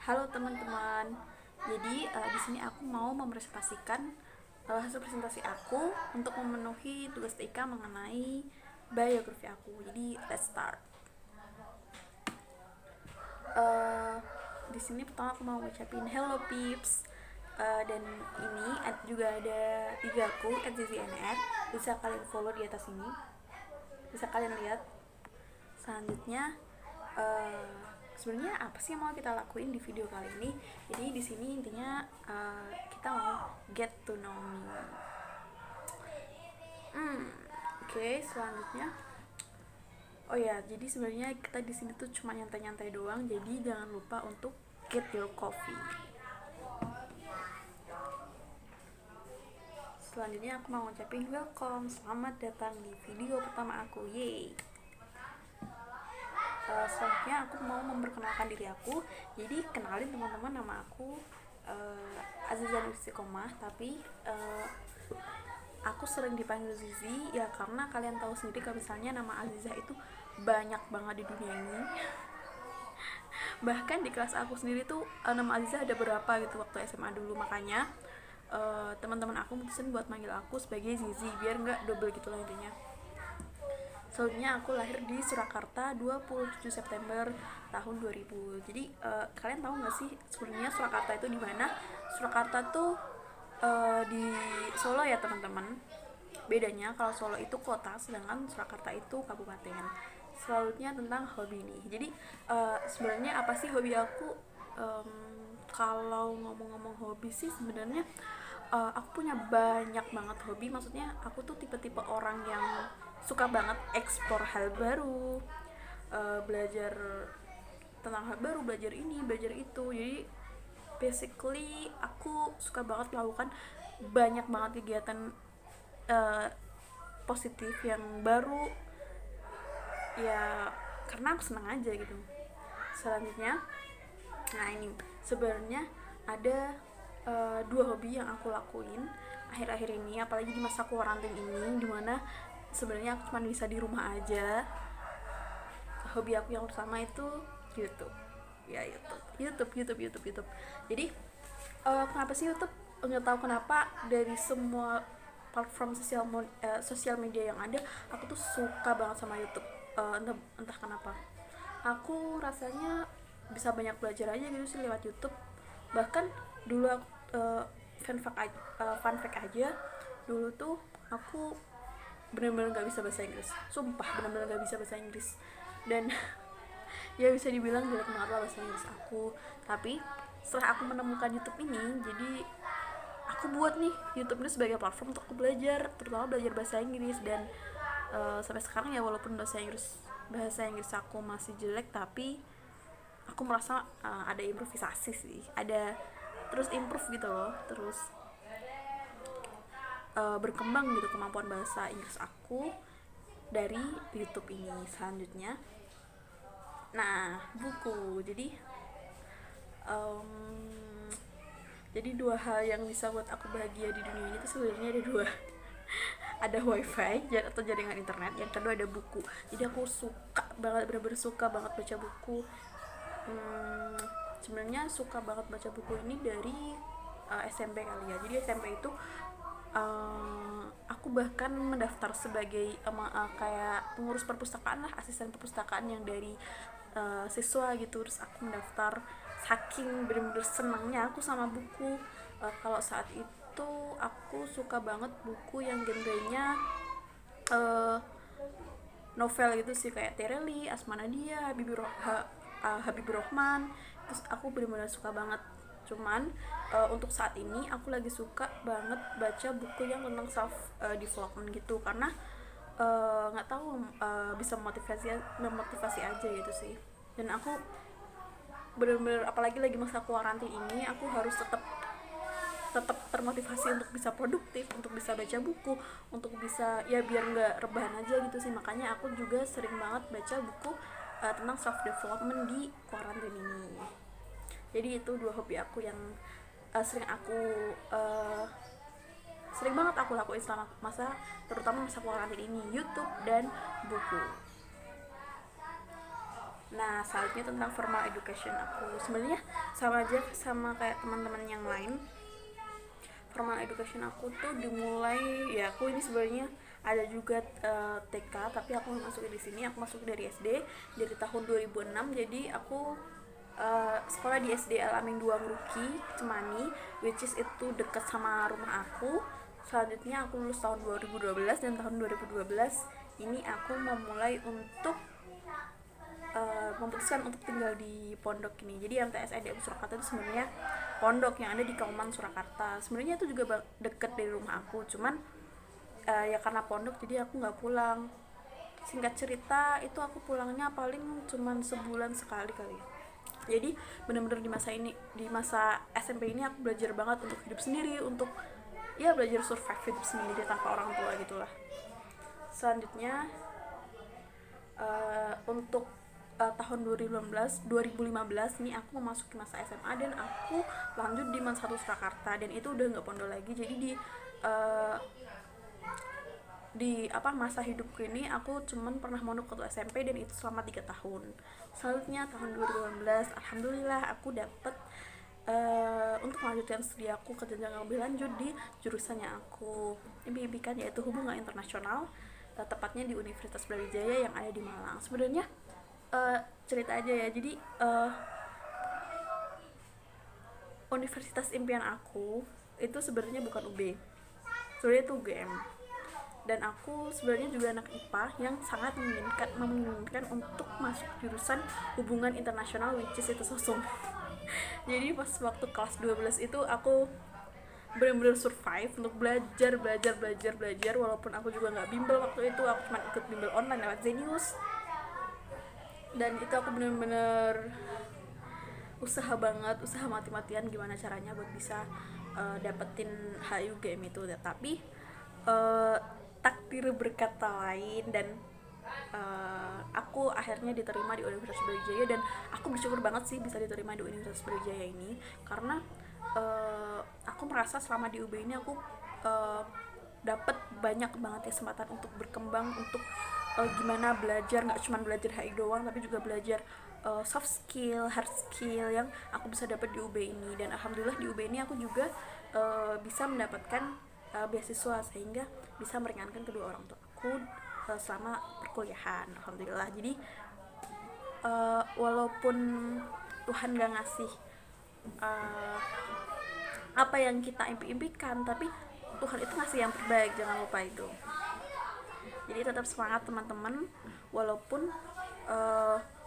Halo teman-teman. Jadi di sini aku mau mempresentasikan hasil presentasi aku untuk memenuhi tugas TK mengenai biografi aku. Jadi let's start. Eh, di sini pertama aku mau ngucapin hello peeps. Dan ini juga ada IG aku @zznr. Bisa kalian follow di atas ini. Bisa kalian lihat. Selanjutnya uh, sebenarnya apa sih yang mau kita lakuin di video kali ini? Jadi di sini intinya kita mau get to know me. Selanjutnya, oh ya, jadi sebenarnya kita di sini tuh cuma nyantai-nyantai doang. Jadi jangan lupa untuk get your coffee. Selanjutnya aku mau ngucapin welcome, selamat datang di video pertama aku, yeay. Selanjutnya aku mau memperkenalkan diri aku. Jadi kenalin teman-teman, nama aku Azizah Istiqomah, tapi aku sering dipanggil Zizi ya karena kalian tahu sendiri kalau misalnya nama Azizah itu banyak banget di dunia ini. Bahkan di kelas aku sendiri tuh nama Azizah ada berapa gitu waktu SMA dulu, makanya teman-teman aku mutusin buat manggil aku sebagai Zizi biar nggak double gitu lah intinya. Selanjutnya aku lahir di Surakarta 27 September tahun 2000. Jadi kalian tahu nggak sih sebenarnya Surakarta itu di mana? Surakarta tuh di Solo ya teman-teman. Bedanya kalau Solo itu kota, sedangkan Surakarta itu kabupaten. Selanjutnya tentang hobi nih. Jadi sebenarnya apa sih hobi aku? Kalau ngomong-ngomong hobi sih sebenarnya aku punya banyak banget hobi. Maksudnya aku tuh tipe-tipe orang yang suka banget eksplor hal baru, belajar tentang hal baru, belajar ini, belajar itu. Jadi basically aku suka banget melakukan banyak banget kegiatan uh, positif yang baru ya, karena aku senang aja gitu. Selanjutnya, nah ini sebenarnya ada dua hobi yang aku lakuin akhir-akhir ini, apalagi di masa kuarantin ini, dimana sebenarnya aku cuma bisa di rumah aja. Hobi aku yang pertama itu YouTube. Ya YouTube. Jadi kenapa sih YouTube? Nggak tahu kenapa dari semua platform sosial media yang ada, aku tuh suka banget sama YouTube. Entah kenapa. Aku rasanya bisa banyak belajar aja gitu sih lewat YouTube. Bahkan dulu aku, fun fact aja, dulu tuh aku benar-benar nggak bisa bahasa Inggris, sumpah benar-benar nggak bisa bahasa Inggris. Dan ya bisa dibilang jelek banget lah bahasa Inggris aku. Tapi setelah aku menemukan YouTube ini, jadi aku buat nih YouTube ini sebagai platform untuk aku belajar, terutama belajar bahasa Inggris. Dan sampai sekarang ya walaupun bahasa Inggris aku masih jelek, tapi aku merasa ada improvisasi sih, ada terus improve gitu loh, terus berkembang gitu kemampuan bahasa Inggris aku dari YouTube ini. Selanjutnya, nah buku. Um, jadi dua hal yang bisa buat aku bahagia di dunia ini tuh sebenarnya ada dua. Ada wifi atau jaringan internet, yang kedua ada buku. Jadi aku suka banget, bener-bener suka banget baca buku. Sebenarnya suka banget baca buku ini dari SMP kali ya. Jadi SMP itu aku bahkan mendaftar sebagai kayak pengurus perpustakaan lah, asisten perpustakaan yang dari siswa gitu. Terus aku mendaftar saking bener-bener senangnya aku sama buku. Kalau saat itu aku suka banget buku yang genrenya novel gitu sih, kayak Tereli, Asma Nadia, Habibur Rahman. Terus aku benar-benar suka banget. Cuman untuk saat ini aku lagi suka banget baca buku yang tentang self development gitu, karena nggak tahu bisa memotivasi aja gitu sih. Dan aku bener-bener apalagi lagi masa kuarantin ini, aku harus tetap tetap termotivasi untuk bisa produktif, untuk bisa baca buku, untuk bisa ya biar nggak rebahan aja gitu sih. Makanya aku juga sering banget baca buku tentang self development di kuarantin ini. Jadi itu dua hobi aku yang sering banget aku lakuin selama terutama masa kuarantin ini, YouTube dan buku. Nah, selanjutnya tentang formal education aku. Sebenarnya sama aja sama kayak teman-teman yang lain. Formal education aku tuh dimulai, ya aku ini sebenarnya ada juga TK, tapi aku masuk di sini, aku masuk dari SD dari tahun 2006. Jadi aku sekolah di SD Al-Amin 2 Nguruki, Cemani, which is itu dekat sama rumah aku. Selanjutnya aku lulus tahun 2012, dan tahun 2012 ini aku memulai untuk memutuskan untuk tinggal di pondok ini. Jadi MTS NDM Surakarta itu sebenarnya pondok yang ada di Kauman Surakarta. Sebenarnya itu juga deket dari rumah aku, cuman ya karena pondok jadi aku nggak pulang. Singkat cerita itu aku pulangnya paling cuman sebulan sekali kali. Jadi benar-benar di masa ini, di masa SMP ini aku belajar banget untuk hidup sendiri, untuk ya belajar survive hidup sendiri tanpa orang tua gitulah. Selanjutnya untuk tahun 2015 nih aku memasuki masa SMA, dan aku lanjut di Man 1 Surakarta, dan itu udah nggak pondok lagi. Jadi di masa hidupku ini aku cuman pernah mondok waktu SMP, dan itu selama 3 tahun. Selanjutnya tahun 2018 alhamdulillah aku dapet untuk melanjutkan studi aku ke jenjang yang lebih lanjut di jurusannya aku impikan, yaitu hubungan internasional, tepatnya di Universitas Brawijaya yang ada di Malang. Sebenarnya cerita aja ya, jadi universitas impian aku itu sebenarnya bukan UB, sebenarnya itu UGM. Dan aku sebenarnya juga anak IPA yang sangat menginginkan untuk masuk jurusan hubungan internasional, which is itu sosum. Jadi pas waktu kelas 12 itu aku benar-benar survive untuk belajar, walaupun aku juga nggak bimbel waktu itu, aku cuma ikut bimbel online lewat Zenius. Dan itu aku benar-benar usaha banget, usaha mati-matian gimana caranya buat bisa dapetin HUGM itu. Tapi takdir berkata lain, dan aku akhirnya diterima di Universitas Brawijaya, dan aku bersyukur banget sih bisa diterima di Universitas Brawijaya ini, karena aku merasa selama di UB ini aku dapat banyak banget kesempatan untuk berkembang, untuk gimana belajar, nggak cuma belajar HI doang, tapi juga belajar soft skill, hard skill yang aku bisa dapat di UB ini. Dan alhamdulillah di UB ini aku juga bisa mendapatkan beasiswa, sehingga bisa meringankan kedua orang tua aku selama perkuliahan, alhamdulillah. Jadi walaupun Tuhan gak ngasih apa yang kita impikan, tapi Tuhan itu ngasih yang terbaik, jangan lupa itu. Jadi tetap semangat teman-teman, walaupun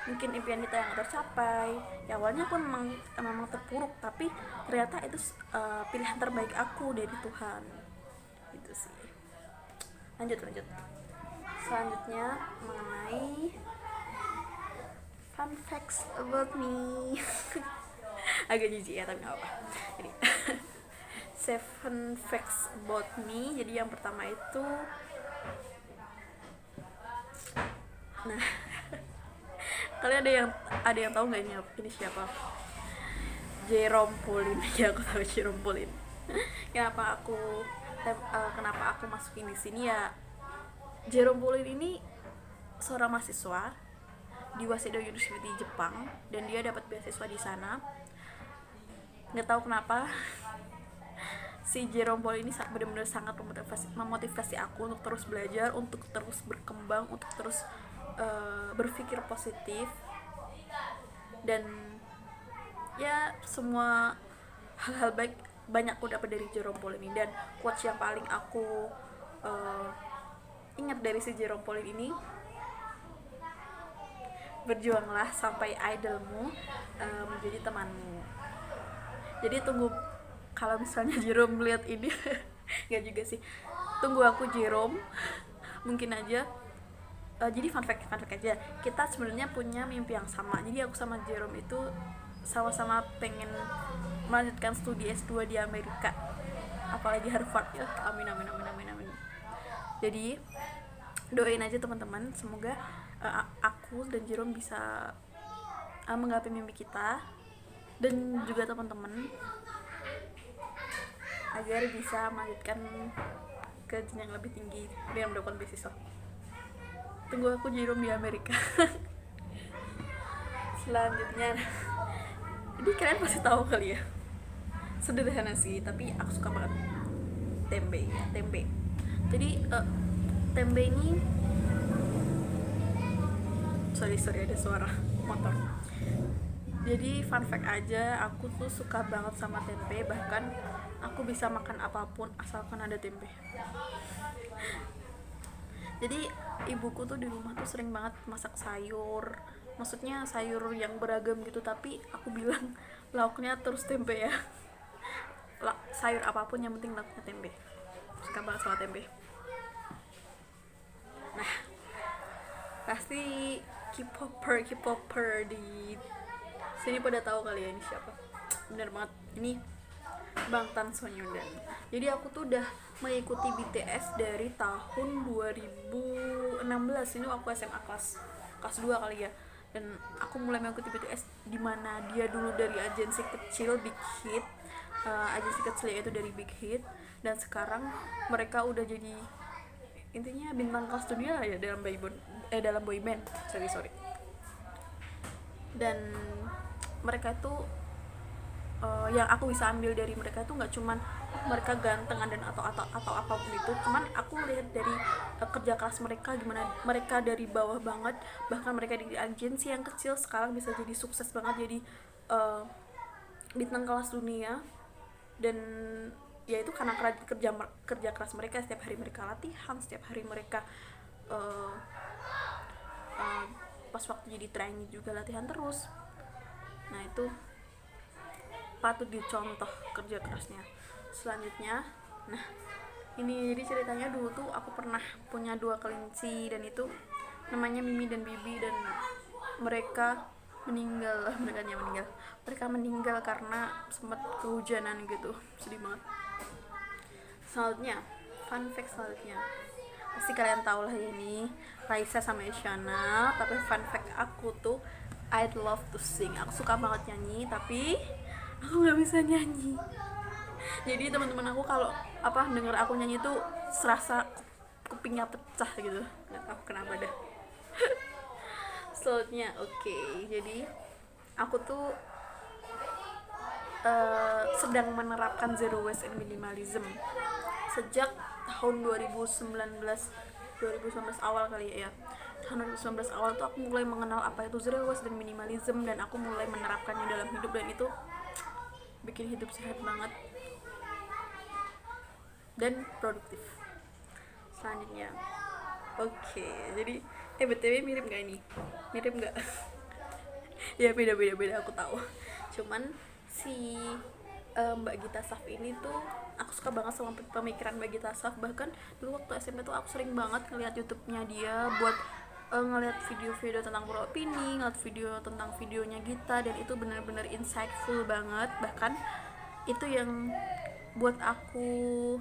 mungkin impian kita yang tercapai ya awalnya pun memang terpuruk, tapi ternyata itu pilihan terbaik aku dari Tuhan, gitu sih. Lanjut selanjutnya mengenai fun facts about me. Agak jijik ya, tapi gak apa. Jadi 7 facts about me. Jadi yang pertama itu, nah kalian ada yang tahu nggak ini siapa? Jerome Pauline. Ya, aku tahu Jerome Pauline. Kenapa aku masukin di sini ya? Jerome Pauline ini seorang mahasiswa di Waseda University Jepang, dan dia dapat beasiswa di sana. Nggak tahu kenapa si Jerome Pauline ini benar-benar sangat memotivasi aku untuk terus belajar, untuk terus berkembang, untuk terus berpikir positif, dan ya semua hal-hal baik banyak aku dapat dari Jerome Pauline ini. Dan quotes yang paling aku ingat dari si Jerome Pauline ini, berjuanglah sampai idolmu menjadi temanmu. Jadi tunggu, kalau misalnya Jerome melihat ini nggak juga sih, tunggu aku Jerome, mungkin aja. Jadi fun fact aja, kita sebenarnya punya mimpi yang sama. Jadi aku sama Jerome itu sama-sama pengen melanjutkan studi S2 di Amerika, apalagi Harvard ya. Amin. Jadi doain aja teman-teman, semoga aku dan Jerome bisa menggapai mimpi kita, dan juga teman-teman agar bisa melanjutkan ke jenjang lebih tinggi dengan mendapatkan beasiswa. Tunggu aku Jerome di Amerika. Selanjutnya, ini kalian pasti tahu kali ya, sederhana sih tapi aku suka banget. Tempe. Jadi tempe ini, sorry ada suara motor. Jadi fun fact aja, aku tuh suka banget sama tempe, bahkan aku bisa makan apapun asalkan ada tempe. Jadi ibuku tuh di rumah tuh sering banget masak sayur, maksudnya sayur yang beragam gitu, tapi aku bilang lauknya terus tempe ya. Sayur apapun yang penting lauknya tempe. Suka banget sama tempe. Nah, pasti K-popper di sini pada tahu kali ya ini siapa. Bener banget, ini Bangtan Sonyeondan. Jadi aku tuh udah mengikuti BTS dari tahun 2016. Ini aku SMA kelas 2 kali ya. Dan aku mulai mengikuti BTS dimana dia dulu dari agensi kecil Big Hit, agensi kecilnya itu dari Big Hit, dan sekarang mereka udah jadi intinya bintang kelas dunia ya dalam boy band. Sorry. Dan mereka itu yang aku bisa ambil dari mereka itu nggak cuman mereka gantengan dan atau apapun itu, cuman aku lihat dari kerja keras mereka, gimana mereka dari bawah banget, bahkan mereka di agensi yang kecil sekarang bisa jadi sukses banget, jadi bintang kelas dunia. Dan ya itu karena kerja keras mereka, setiap hari mereka latihan, setiap hari mereka pas waktu jadi trainee juga latihan terus. Nah itu patut dicontoh kerja kerasnya. Selanjutnya, nah ini jadi ceritanya dulu tuh aku pernah punya 2 kelinci, dan itu namanya Mimi dan Bibi, dan mereka meninggal karena sempat kehujanan gitu, sedih banget. Selanjutnya, fun fact selanjutnya, pasti kalian tahu lah ini Raisa sama Isyana. Tapi fun fact aku tuh, I'd love to sing, aku suka banget nyanyi tapi aku nggak bisa nyanyi. Jadi teman-teman aku kalau denger aku nyanyi tuh serasa kupingnya pecah gitu, nggak tahu kenapa dah. Selanjutnya, jadi aku tuh sedang menerapkan zero waste and minimalism sejak tahun 2019 awal kali ya. Tahun 2019 awal tuh aku mulai mengenal apa itu zero waste dan minimalism, dan aku mulai menerapkannya dalam hidup, dan itu bikin hidup sehat banget dan produktif. Selanjutnya, jadi BTW mirip gak ini? Mirip gak? Ya beda aku tahu. Cuman si Mbak Gita Saf ini tuh aku suka banget sama pemikiran Mbak Gita Saf. Bahkan dulu waktu SMP tuh aku sering banget ngeliat YouTube-nya dia buat ngeliat video-video tentang beropini, ngeliat video tentang videonya Gita, dan itu benar-benar insightful banget. Bahkan itu yang buat aku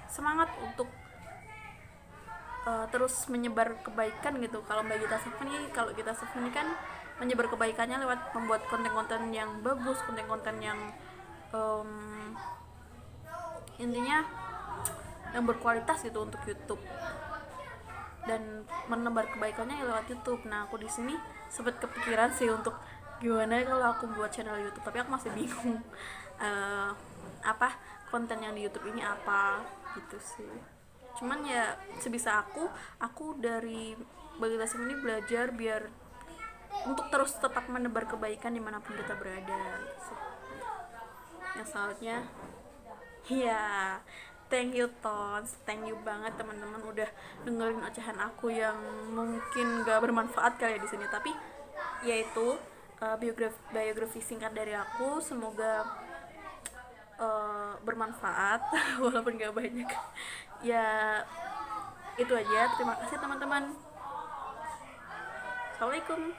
semangat untuk terus menyebar kebaikan gitu. Kalau Gita Saf ini kan menyebar kebaikannya lewat membuat konten-konten yang bagus, konten-konten yang intinya yang berkualitas gitu untuk YouTube, dan menebar kebaikannya lewat YouTube. Nah aku di sini sempat kepikiran sih untuk gimana kalau aku buat channel YouTube, tapi aku masih bingung konten yang di YouTube ini apa gitu sih. Cuman ya sebisa aku dari Bagita ini belajar biar untuk terus tetap menebar kebaikan dimanapun kita berada gitu. Yang selanjutnya, ya thank you Tons, thank you banget teman-teman udah dengerin ocehan aku yang mungkin gak bermanfaat kali ya di sini, tapi yaitu biografi singkat dari aku. Semoga bermanfaat walaupun gak banyak. Ya itu aja, terima kasih teman-teman. Assalamualaikum.